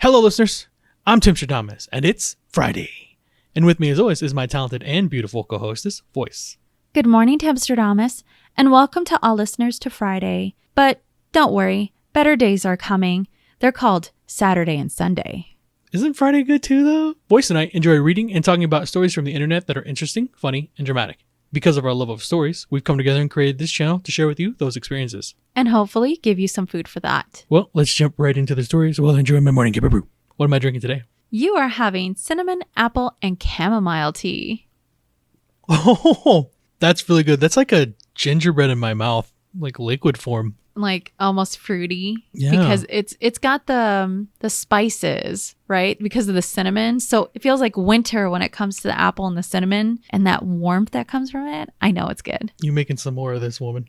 Hello, listeners. I'm Timstradamus, and it's Friday. And with me, as always, is my talented and beautiful co-hostess, Voyse. Good morning, Timstradamus, and welcome to all listeners to Friday. But don't worry, better days are coming. They're called Saturday and Sunday. Isn't Friday good too, though? Voyse and I enjoy reading and talking about stories from the internet that are interesting, funny, and dramatic. Because of our love of stories, we've come together and created this channel to share with you those experiences. And hopefully give you some food for that. Well, let's jump right into the stories while enjoying my morning kipper brew. What am I drinking today? You are having cinnamon, apple, and chamomile tea. Oh, that's really good. That's like a gingerbread in my mouth, like liquid form. Like almost fruity. Yeah. Because it's got the spices, right? Because of the cinnamon. So it feels like winter when it comes to the apple and the cinnamon and that warmth that comes from it. I know it's good. You making some more of this, woman?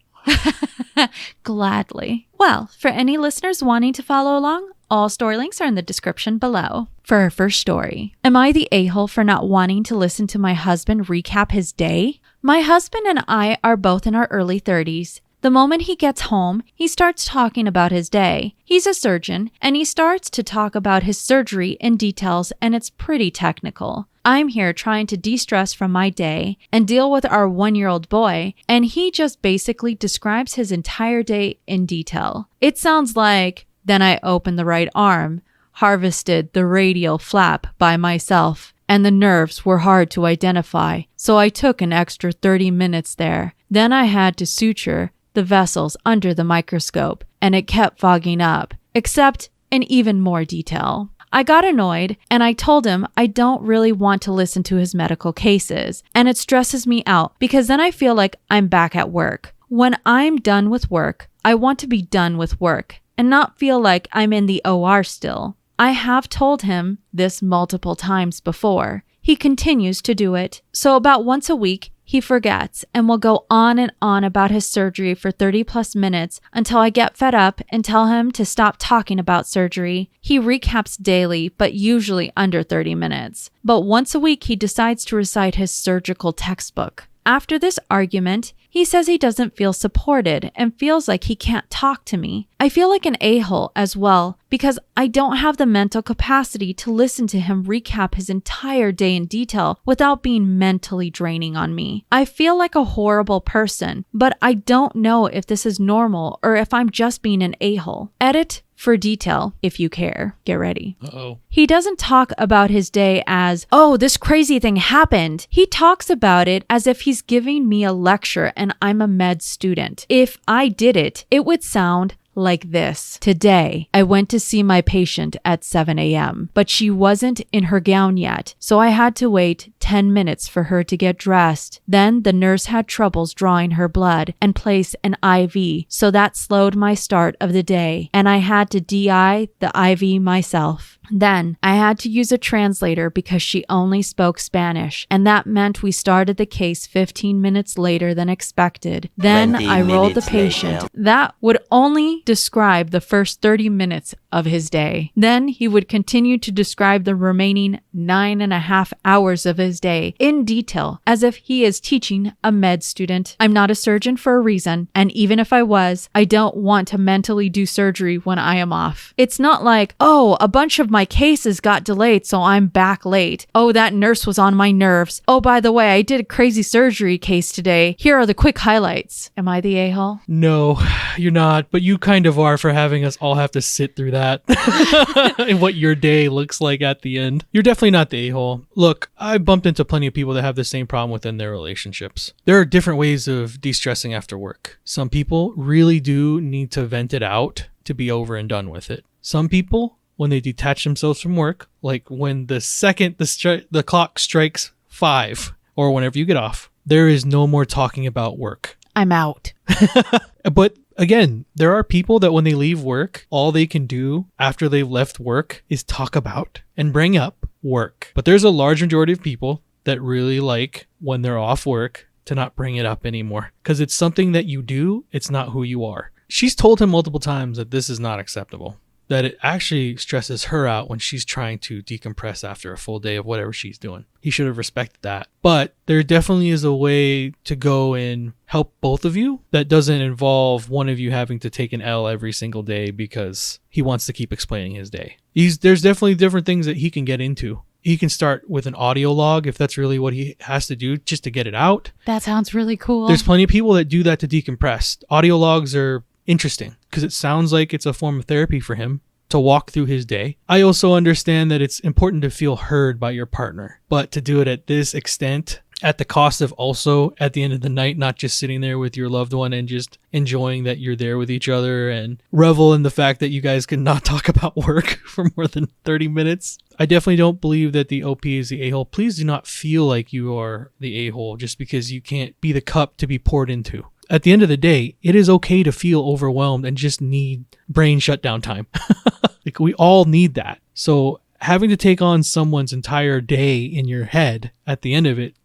Gladly. Well, for any listeners wanting to follow along, all story links are in the description below. For our first story, am I the a-hole for not wanting to listen to my husband recap his day? My husband and I are both in our early 30s. The moment he gets home, he starts talking about his day. He's a surgeon, and he starts to talk about his surgery in details, and it's pretty technical. I'm here trying to de-stress from my day and deal with our 1-year-old boy, and he just basically describes his entire day in detail. It sounds like, then I opened the right arm, harvested the radial flap by myself, and the nerves were hard to identify, so I took an extra 30 minutes there. Then I had to suture the vessels under the microscope, and it kept fogging up, except in even more detail. I got annoyed, and I told him I don't really want to listen to his medical cases, and it stresses me out because then I feel like I'm back at work. When I'm done with work, I want to be done with work and not feel like I'm in the OR still. I have told him this multiple times before. He continues to do it. So about once a week, he forgets and will go on and on about his surgery for 30 plus minutes until I get fed up and tell him to stop talking about surgery. He recaps daily, but usually under 30 minutes. But once a week, he decides to recite his surgical textbook. After this argument, he says he doesn't feel supported and feels like he can't talk to me. I feel like an a-hole as well because I don't have the mental capacity to listen to him recap his entire day in detail without being mentally draining on me. I feel like a horrible person, but I don't know if this is normal or if I'm just being an a-hole. Edit for detail if you care. Get ready. Uh-oh. He doesn't talk about his day as, oh, this crazy thing happened. He talks about it as if he's giving me a lecture and I'm a med student. If I did it, it would sound like this. Today, I went to see my patient at 7 a.m., but she wasn't in her gown yet, so I had to wait 10 minutes for her to get dressed. Then the nurse had troubles drawing her blood and place an IV, so that slowed my start of the day, and I had to DI the IV myself. Then I had to use a translator because she only spoke Spanish, and that meant we started the case 15 minutes later than expected. Then I rolled the patient. That would only describe the first 30 minutes of his day. Then he would continue to describe the remaining 9.5 hours of his day in detail, as if he is teaching a med student. I'm not a surgeon for a reason, and even if I was, I don't want to mentally do surgery when I am off. It's not like, oh, a bunch of my cases got delayed, so I'm back late. Oh, that nurse was on my nerves. Oh, by the way, I did a crazy surgery case today. Here are the quick highlights. Am I the a-hole? No, you're not, but you kind of are for having us all have to sit through that and what your day looks like at the end. You're definitely not the a-hole. Look, I bumped into plenty of people that have the same problem within their relationships. There are different ways of de-stressing after work. Some people really do need to vent it out to be over and done with it. Some people, when they detach themselves from work, like when the second the clock strikes 5 or whenever you get off, there is no more talking about work. I'm out. But again, there are people that when they leave work, all they can do after they've left work is talk about and bring up work. But there's a large majority of people that really like when they're off work to not bring it up anymore because it's something that you do. It's not who you are. She's told him multiple times that this is not acceptable. that it actually stresses her out when she's trying to decompress after a full day of whatever she's doing. He should have respected that. But there definitely is a way to go and help both of you that doesn't involve one of you having to take an L every single day because he wants to keep explaining his day. There's definitely different things that he can get into. He can start with an audio log if that's really what he has to do just to get it out. That sounds really cool. There's plenty of people that do that to decompress. Audio logs are interesting because it sounds like it's a form of therapy for him to walk through his day. I also understand that it's important to feel heard by your partner, but to do it at this extent, at the cost of also at the end of the night, not just sitting there with your loved one and just enjoying that you're there with each other and revel in the fact that you guys can not talk about work for more than 30 minutes. I definitely don't believe that the OP is the a-hole. Please do not feel like you are the a-hole just because you can't be the cup to be poured into. At the end of the day, it is okay to feel overwhelmed and just need brain shutdown time. Like we all need that. So having to take on someone's entire day in your head at the end of it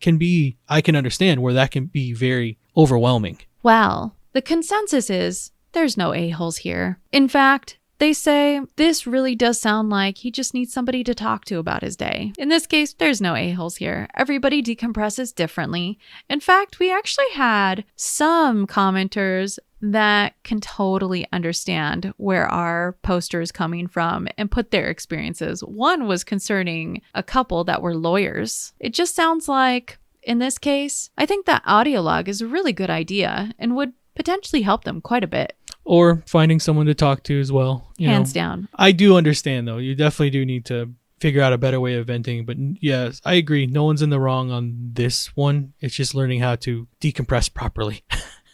I can understand where that can be very overwhelming. Well, the consensus is there's no a-holes here. In fact, they say this really does sound like he just needs somebody to talk to about his day. In this case, there's no a-holes here. Everybody decompresses differently. In fact, we actually had some commenters that can totally understand where our poster is coming from and put their experiences. One was concerning a couple that were lawyers. It just sounds like, in this case, I think that audio log is a really good idea and would potentially help them quite a bit. Or finding someone to talk to as well. Hands down. I do understand, though. You definitely do need to figure out a better way of venting. But yes, I agree. No one's in the wrong on this one. It's just learning how to decompress properly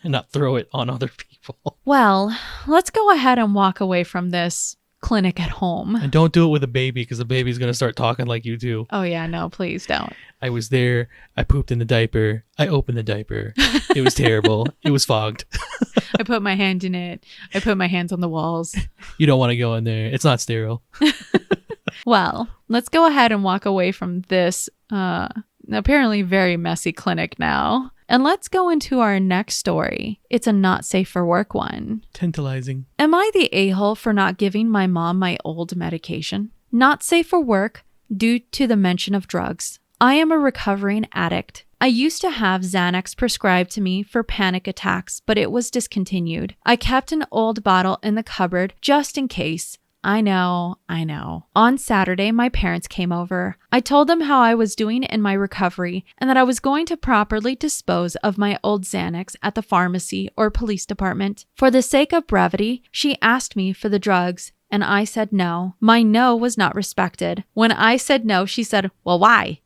and not throw it on other people. Well, let's go ahead and walk away from this clinic at home. And don't do it with a baby because the baby's going to start talking like you do. Oh, yeah. No, please don't. I was there. I pooped in the diaper. I opened the diaper. It was terrible. It was fogged. I put my hand in it. I put my hands on the walls. You don't want to go in there. It's not sterile. Well, let's go ahead and walk away from this apparently very messy clinic now. And let's go into our next story. It's a not safe for work one. Tantalizing. Am I the a-hole for not giving my mom my old medication? Not safe for work due to the mention of drugs. I am a recovering addict. I used to have Xanax prescribed to me for panic attacks, but it was discontinued. I kept an old bottle in the cupboard just in case. I know. On Saturday, my parents came over. I told them how I was doing in my recovery and that I was going to properly dispose of my old Xanax at the pharmacy or police department. For the sake of brevity, she asked me for the drugs, and I said no. My no was not respected. When I said no, she said, "Well, why?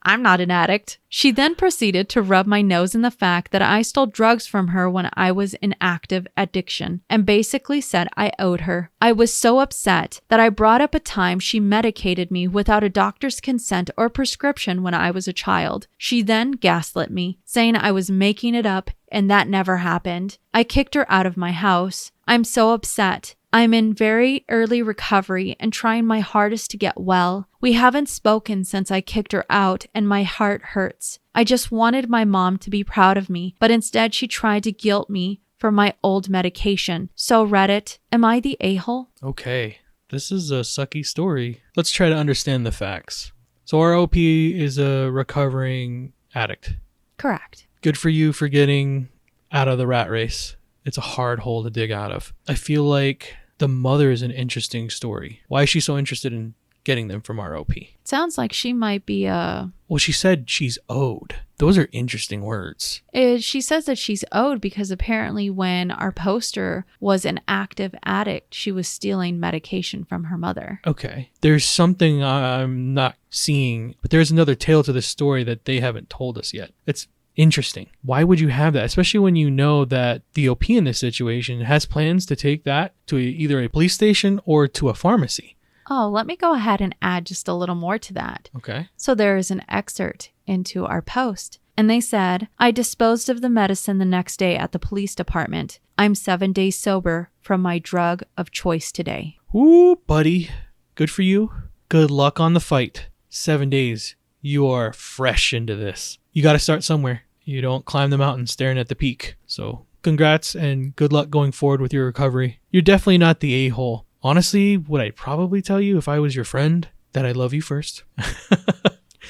I'm not an addict." She then proceeded to rub my nose in the fact that I stole drugs from her when I was in active addiction and basically said I owed her. I was so upset that I brought up a time she medicated me without a doctor's consent or prescription when I was a child. She then gaslit me, saying I was making it up and that never happened. I kicked her out of my house. I'm so upset. I'm in very early recovery and trying my hardest to get well. We haven't spoken since I kicked her out and my heart hurts. I just wanted my mom to be proud of me, but instead she tried to guilt me for my old medication. So Reddit, am I the a-hole? Okay, this is a sucky story. Let's try to understand the facts. So our OP is a recovering addict. Correct. Good for you for getting out of the rat race. It's a hard hole to dig out of. I feel like the mother is an interesting story. Why is she so interested in getting them from our OP? Sounds like she might be Well, she said she's owed. Those are interesting words. She says that she's owed because apparently when our poster was an active addict, she was stealing medication from her mother. Okay. There's something I'm not seeing, but there's another tale to this story that they haven't told us yet. It's interesting. Why would you have that? Especially when you know that the OP in this situation has plans to take that to either a police station or to a pharmacy. Oh, let me go ahead and add just a little more to that. Okay. So there is an excerpt into our post. And they said, I disposed of the medicine the next day at the police department. I'm 7 days sober from my drug of choice today. Ooh, buddy. Good for you. Good luck on the fight. 7 days. You are fresh into this. You got to start somewhere. You don't climb the mountain staring at the peak. So congrats and good luck going forward with your recovery. You're definitely not the a-hole. Honestly, would I probably tell you if I was your friend that I love you first?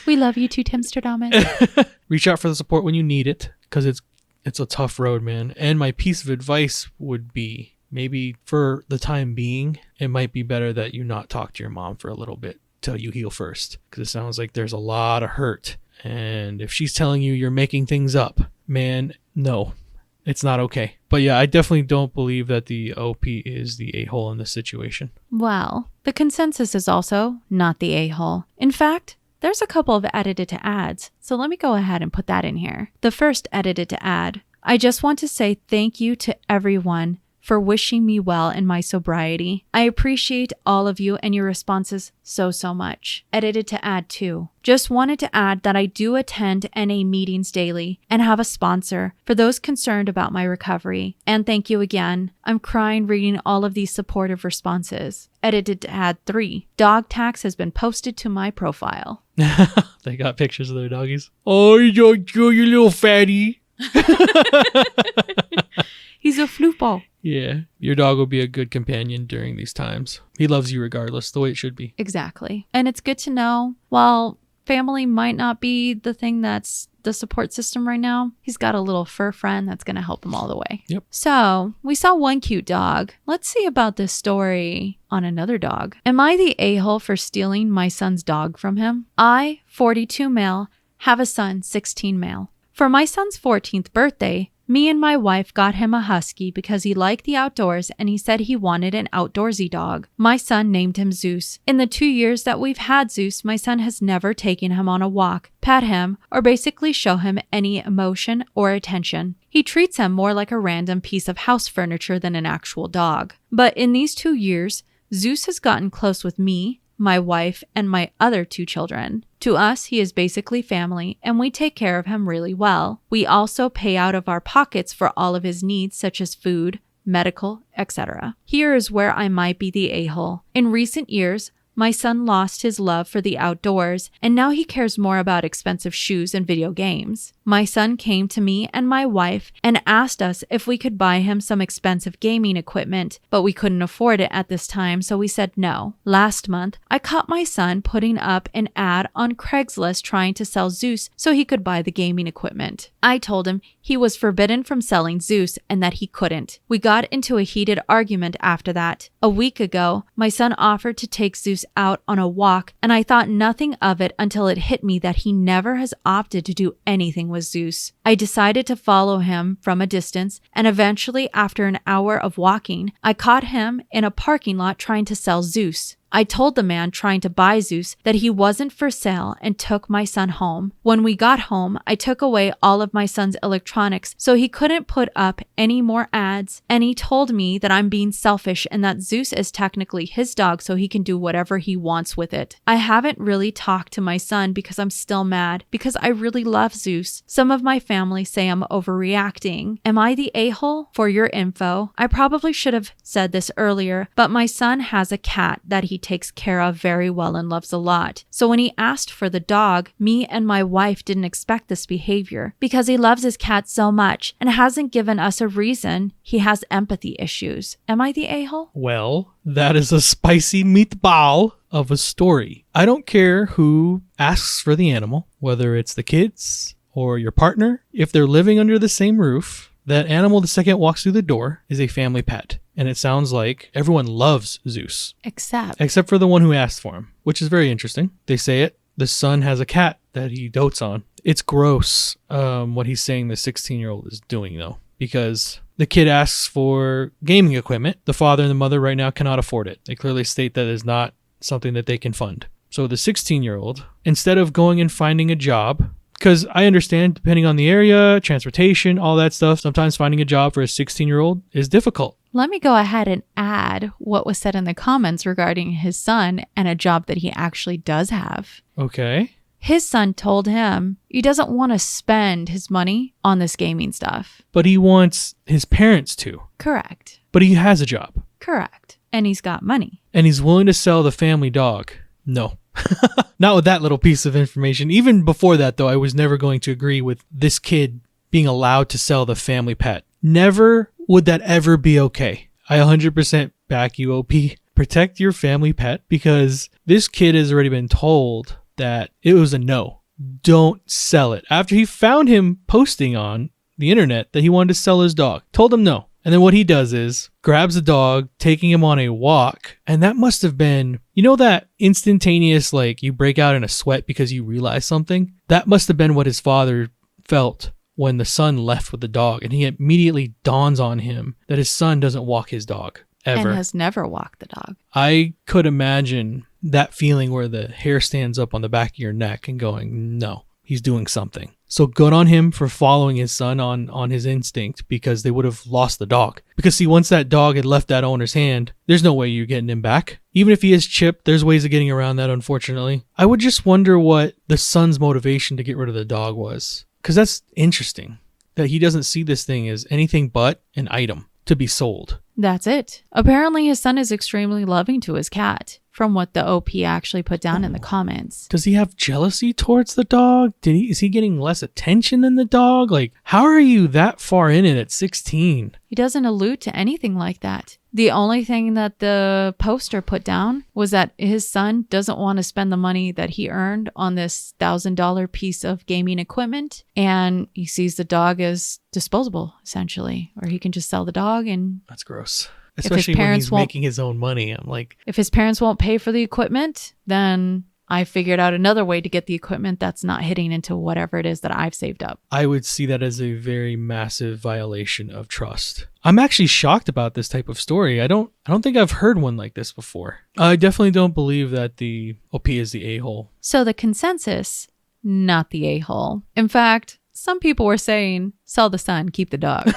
We love you too, Timstradamus. Reach out for the support when you need it, because it's a tough road, man. And my piece of advice would be, maybe for the time being, it might be better that you not talk to your mom for a little bit till you heal first, because it sounds like there's a lot of hurt. And if she's telling you you're making things up, man, no, it's not okay. But yeah, I definitely don't believe that the OP is the a-hole in this situation. Well, the consensus is also not the a-hole. In fact, there's a couple of edited to ads, so let me go ahead and put that in here. The first edited to add: I just want to say thank you to everyone for wishing me well in my sobriety. I appreciate all of you and your responses so much. Edited to add 2. Just wanted to add that I do attend NA meetings daily and have a sponsor for those concerned about my recovery. And thank you again. I'm crying reading all of these supportive responses. Edited to add 3. Dog tax has been posted to my profile. They got pictures of their doggies. Oh, you little fatty. He's a floopal. Yeah, your dog will be a good companion during these times. He loves you regardless, the way it should be. Exactly. And it's good to know, while family might not be the thing that's the support system right now, he's got a little fur friend that's going to help him all the way. Yep. So we saw one cute dog. Let's see about this story on another dog. Am I the a-hole for stealing my son's dog from him? I, 42 male, have a son, 16 male. For my son's 14th birthday, me and my wife got him a husky because he liked the outdoors and he said he wanted an outdoorsy dog. My son named him Zeus. In the 2 years that we've had Zeus, my son has never taken him on a walk, pet him, or basically show him any emotion or attention. He treats him more like a random piece of house furniture than an actual dog. But in these 2 years, Zeus has gotten close with me, my wife, and my other 2 children. To us, he is basically family, and we take care of him really well. We also pay out of our pockets for all of his needs, such as food, medical, etc. Here is where I might be the a-hole. In recent years, my son lost his love for the outdoors, and now he cares more about expensive shoes and video games. My son came to me and my wife and asked us if we could buy him some expensive gaming equipment, but we couldn't afford it at this time, so we said no. Last month, I caught my son putting up an ad on Craigslist trying to sell Zeus so he could buy the gaming equipment. I told him he was forbidden from selling Zeus and that he couldn't. We got into a heated argument after that. A week ago, my son offered to take Zeus out on a walk, and I thought nothing of it until it hit me that he never has opted to do anything with Zeus. I decided to follow him from a distance, and eventually, after an hour of walking, I caught him in a parking lot trying to sell Zeus. I told the man trying to buy Zeus that he wasn't for sale and took my son home. When we got home, I took away all of my son's electronics so he couldn't put up any more ads, and he told me that I'm being selfish and that Zeus is technically his dog so he can do whatever he wants with it. I haven't really talked to my son because I'm still mad because I really love Zeus. Some of my family say I'm overreacting. Am I the a-hole? For your info, I probably should have said this earlier, but my son has a cat that he takes care of very well and loves a lot. So when he asked for the dog, me and my wife didn't expect this behavior because he loves his cat so much and hasn't given us a reason he has empathy issues. Am I the a-hole? Well, that is a spicy meatball of a story. I don't care who asks for the animal, whether it's the kids or your partner. If they're living under the same roof, that animal the second it walks through the door is a family pet. And it sounds like everyone loves Zeus. Except for the one who asked for him, which is very interesting. They say it. The son has a cat that he dotes on. It's gross what he's saying the 16-year-old is doing, though, because the kid asks for gaming equipment. The father and the mother right now cannot afford it. They clearly state that is not something that they can fund. So the 16-year-old, instead of going and finding a job, because I understand, depending on the area, transportation, all that stuff, sometimes finding a job for a 16-year-old is difficult. Let me go ahead and add what was said in the comments regarding his son and a job that he actually does have. Okay. His son told him he doesn't want to spend his money on this gaming stuff. But he wants his parents to. Correct. But he has a job. Correct. And he's got money. And he's willing to sell the family dog. No. Not with that little piece of information. Even before that, though, I was never going to agree with this kid being allowed to sell the family pet. Never would that ever be okay. I 100% back you, OP. protect your family pet, because this kid has already been told that it was a no. Don't sell it. After he found him posting on the internet that he wanted to sell his dog, told him no. And then what he does is grabs the dog, taking him on a walk. And that must have been, you know, that instantaneous, like you break out in a sweat because you realize something? That must have been what his father felt when the son left with the dog. And he immediately dawns on him that his son doesn't walk his dog ever. And has never walked the dog. I could imagine that feeling where the hair stands up on the back of your neck and going, no, he's doing something. So good on him for following his son on his instinct, because they would have lost the dog. Because see, once that dog had left that owner's hand, there's no way you're getting him back. Even if he is chipped, there's ways of getting around that, unfortunately. I would just wonder what the son's motivation to get rid of the dog was. Because that's interesting, that he doesn't see this thing as anything but an item to be sold. That's it. Apparently his son is extremely loving to his cat, from what the OP actually put down in the comments. Does he have jealousy towards the dog? Is he getting less attention than the dog? Like, how are you that far in it at 16? He doesn't allude to anything like that. The only thing that the poster put down was that his son doesn't want to spend the money that he earned on this $1,000 piece of gaming equipment, and he sees the dog as disposable, essentially, or he can just sell the dog. And that's gross. Especially when he's making his own money. I'm like, if his parents won't pay for the equipment, then I figured out another way to get the equipment that's not hitting into whatever it is that I've saved up. I would see that as a very massive violation of trust. I'm actually shocked about this type of story. I don't think I've heard one like this before. I definitely don't believe that the OP is the a-hole. So the consensus, not the a-hole. In fact, some people were saying, sell the son, keep the dog.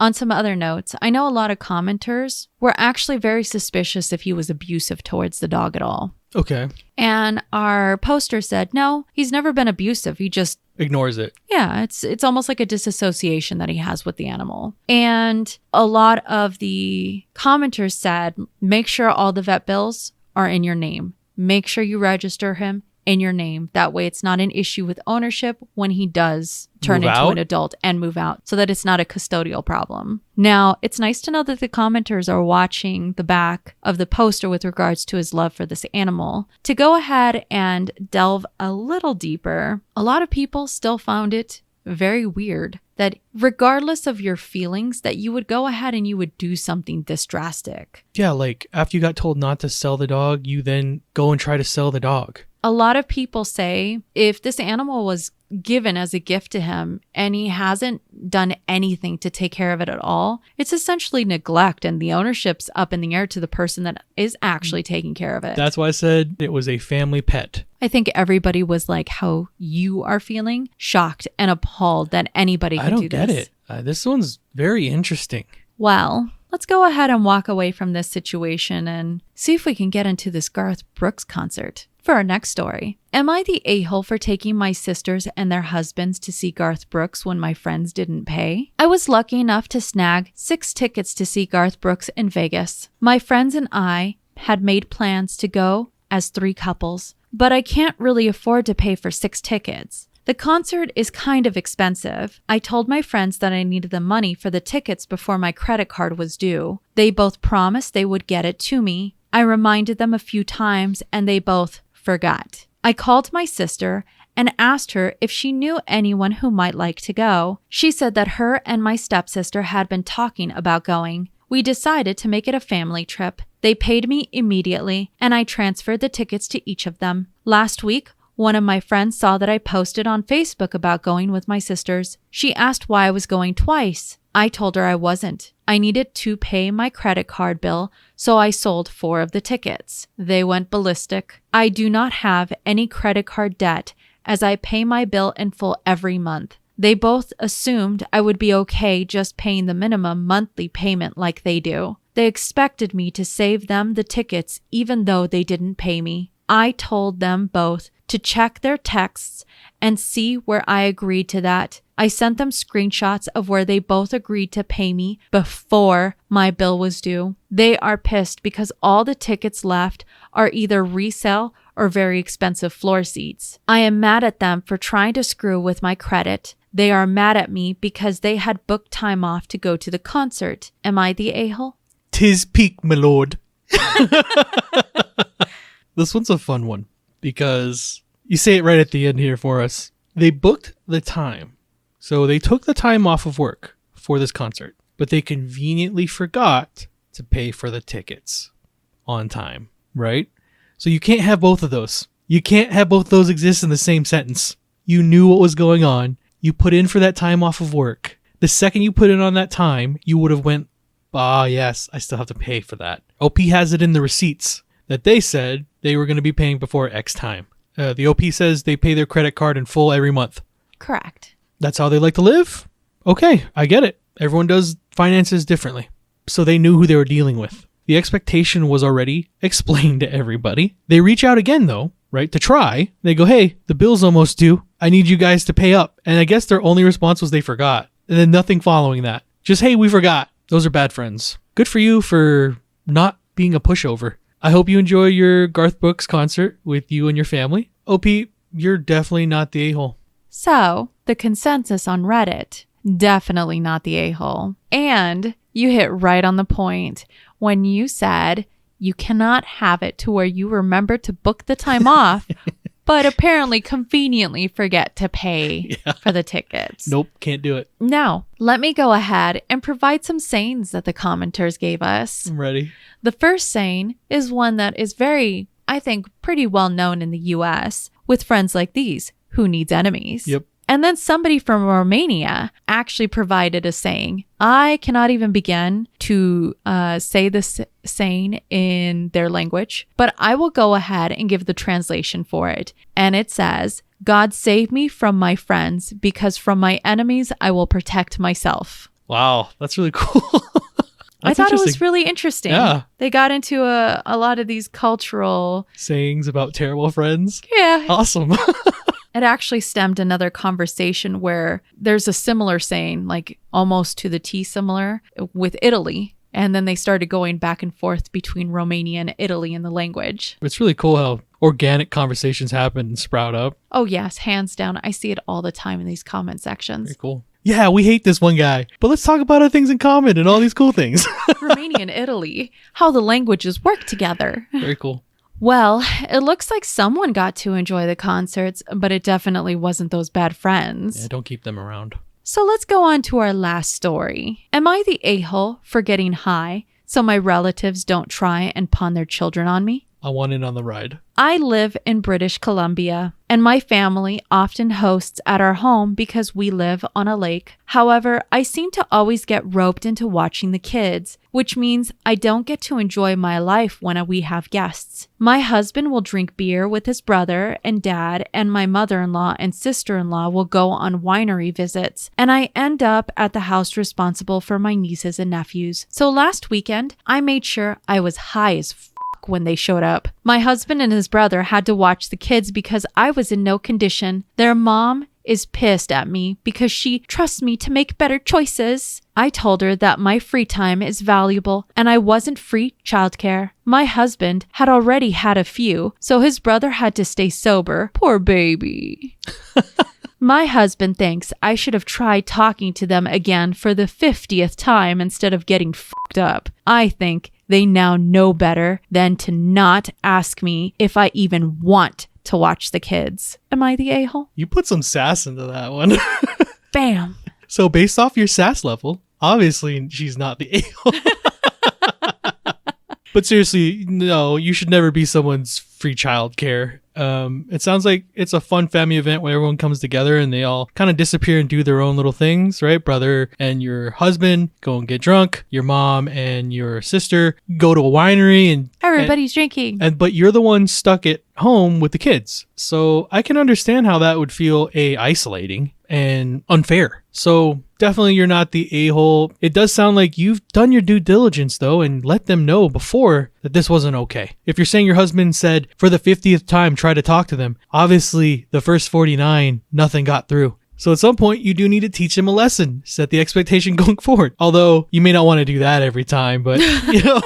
On some other notes, I know a lot of commenters were actually very suspicious if he was abusive towards the dog at all. Okay. And our poster said, no, he's never been abusive. He just ignores it. Yeah, it's almost like a disassociation that he has with the animal. And a lot of the commenters said, make sure all the vet bills are in your name. Make sure you register him in your name. That way it's not an issue with ownership when he does turn into an adult and move out, so that it's not a custodial problem. Now, it's nice to know that the commenters are watching the back of the poster with regards to his love for this animal. To go ahead and delve a little deeper, a lot of people still found it very weird that regardless of your feelings, that you would go ahead and you would do something this drastic. Yeah, like after you got told not to sell the dog, you then go and try to sell the dog. A lot of people say if this animal was given as a gift to him and he hasn't done anything to take care of it at all, it's essentially neglect, and the ownership's up in the air to the person that is actually taking care of it. That's why I said it was a family pet. I think everybody was like how you are feeling, shocked and appalled that anybody could do this. I don't get it. This one's very interesting. Well, let's go ahead and walk away from this situation and see if we can get into this Garth Brooks concert. For our next story, am I the a-hole for taking my sisters and their husbands to see Garth Brooks when my friends didn't pay? I was lucky enough to snag 6 tickets to see Garth Brooks in Vegas. My friends and I had made plans to go as 3 couples, but I can't really afford to pay for 6 tickets. The concert is kind of expensive. I told my friends that I needed the money for the tickets before my credit card was due. They both promised they would get it to me. I reminded them a few times and they both forgot. I called my sister and asked her if she knew anyone who might like to go. She said that her and my stepsister had been talking about going. We decided to make it a family trip. They paid me immediately and I transferred the tickets to each of them. Last week, one of my friends saw that I posted on Facebook about going with my sisters. She asked why I was going twice. I told her I wasn't. I needed to pay my credit card bill, so I sold 4 of the tickets. They went ballistic. I do not have any credit card debt as I pay my bill in full every month. They both assumed I would be okay just paying the minimum monthly payment like they do. They expected me to save them the tickets even though they didn't pay me. I told them both to check their texts and see where I agreed to that. I sent them screenshots of where they both agreed to pay me before my bill was due. They are pissed because all the tickets left are either resale or very expensive floor seats. I am mad at them for trying to screw with my credit. They are mad at me because they had booked time off to go to the concert. Am I the a-hole? 'Tis peak, my lord. This one's a fun one because you say it right at the end here for us. They booked the time. So they took the time off of work for this concert, but they conveniently forgot to pay for the tickets on time, right? So you can't have both of those. You can't have both of those exist in the same sentence. You knew what was going on. You put in for that time off of work. The second you put in on that time, you would have went, yes, I still have to pay for that. OP has it in the receipts that they said they were going to be paying before X time. The OP says they pay their credit card in full every month. Correct. That's how they like to live? Okay, I get it. Everyone does finances differently. So they knew who they were dealing with. The expectation was already explained to everybody. They reach out again, though, right, to try. They go, hey, the bill's almost due. I need you guys to pay up. And I guess their only response was they forgot. And then nothing following that. Just, hey, we forgot. Those are bad friends. Good for you for not being a pushover. I hope you enjoy your Garth Brooks concert with you and your family. OP, you're definitely not the a-hole. So, the consensus on Reddit, definitely not the a-hole. And you hit right on the point when you said you cannot have it to where you remember to book the time off, but apparently conveniently forget to pay for the tickets. Nope, can't do it. Now, let me go ahead and provide some sayings that the commenters gave us. I'm ready. The first saying is one that is very, I think, pretty well known in the US with friends like these. Who needs enemies? Yep. And then somebody from Romania actually provided a saying. I cannot even begin to say this saying in their language, but I will go ahead and give the translation for it. And it says, God save me from my friends, because from my enemies I will protect myself. Wow, that's really cool. I thought it was really interesting. Yeah. They got into a lot of these cultural sayings about terrible friends. Yeah. Awesome. It actually stemmed another conversation where there's a similar saying, like almost to the T similar, with Italy. And then they started going back and forth between Romania and Italy in the language. It's really cool how organic conversations happen and sprout up. Oh, yes. Hands down. I see it all the time in these comment sections. Very cool. Yeah, we hate this one guy, but let's talk about our things in common and all these cool things. Romania and Italy, how the languages work together. Very cool. Well, it looks like someone got to enjoy the concerts, but it definitely wasn't those bad friends. Yeah, don't keep them around. So let's go on to our last story. Am I the a-hole for getting high so my relatives don't try and pawn their children on me? I want in on the ride. I live in British Columbia, and my family often hosts at our home because we live on a lake. However, I seem to always get roped into watching the kids, which means I don't get to enjoy my life when we have guests. My husband will drink beer with his brother and dad, and my mother-in-law and sister-in-law will go on winery visits, and I end up at the house responsible for my nieces and nephews. So last weekend, I made sure I was high as when they showed up. My husband and his brother had to watch the kids because I was in no condition. Their mom is pissed at me because she trusts me to make better choices. I told her that my free time is valuable and I wasn't free childcare. My husband had already had a few, so his brother had to stay sober. Poor baby. My husband thinks I should have tried talking to them again for the 50th time instead of getting fucked up. I think they now know better than to not ask me if I even want to watch the kids. Am I the a-hole? You put some sass into that one. Bam. So based off your sass level, obviously she's not the a-hole. But seriously, no, you should never be someone's free childcare. It sounds like it's a fun family event where everyone comes together and they all kind of disappear and do their own little things, right? Brother and your husband go and get drunk. Your mom and your sister go to a winery and everybody's drinking. But you're the one stuck at home with the kids. So I can understand how that would feel isolating and unfair. So definitely you're not the a-hole. It does sound like you've done your due diligence though and let them know before that this wasn't okay. If you're saying your husband said for the 50th time try to talk to them, obviously the first 49 nothing got through. So at some point you do need to teach them a lesson, set the expectation going forward. Although you may not want to do that every time, but you know,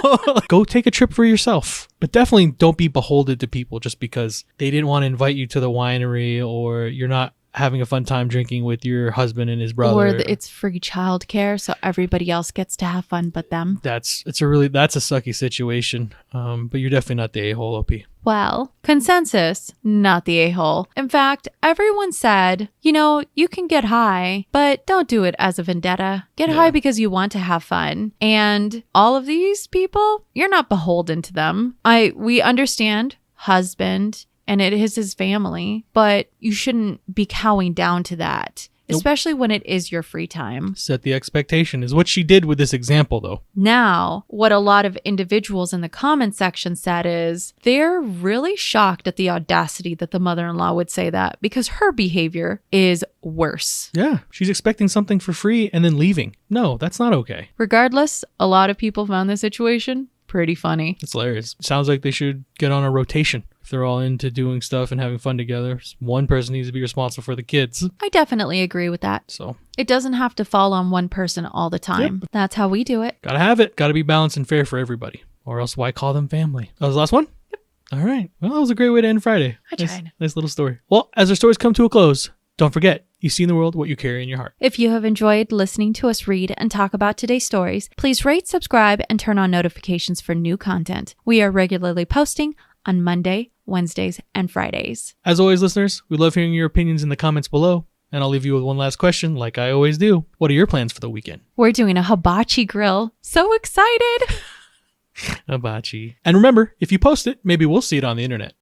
go take a trip for yourself. But definitely don't be beholden to people just because they didn't want to invite you to the winery or you're not having a fun time drinking with your husband and his brother. Or it's free childcare, so everybody else gets to have fun but them. That's a sucky situation. But you're definitely not the a-hole, OP. Well, consensus, not the a-hole. In fact, everyone said, you can get high, but don't do it as a vendetta. Get high because you want to have fun. And all of these people, you're not beholden to them. We understand husband, and it is his family, but you shouldn't be cowing down to that. Especially when it is your free time. Set the expectation is what she did with this example, though. Now, what a lot of individuals in the comment section said is they're really shocked at the audacity that the mother-in-law would say that because her behavior is worse. Yeah, she's expecting something for free and then leaving. No, that's not okay. Regardless, a lot of people found this situation pretty funny. It's hilarious. Sounds like they should get on a rotation. If they're all into doing stuff and having fun together, one person needs to be responsible for the kids. I definitely agree with that. So it doesn't have to fall on one person all the time. Yep. That's how we do it. Gotta have it. Gotta be balanced and fair for everybody. Or else why call them family? That was the last one? Yep. All right. Well, that was a great way to end Friday. I tried. Nice little story. Well, as our stories come to a close, don't forget, you see in the world what you carry in your heart. If you have enjoyed listening to us read and talk about today's stories, please rate, subscribe, and turn on notifications for new content. We are regularly posting on Monday, Wednesdays, and Fridays. As always, listeners, we love hearing your opinions in the comments below. And I'll leave you with one last question, like I always do. What are your plans for the weekend? We're doing a hibachi grill. So excited! Hibachi. And remember, if you post it, maybe we'll see it on the internet.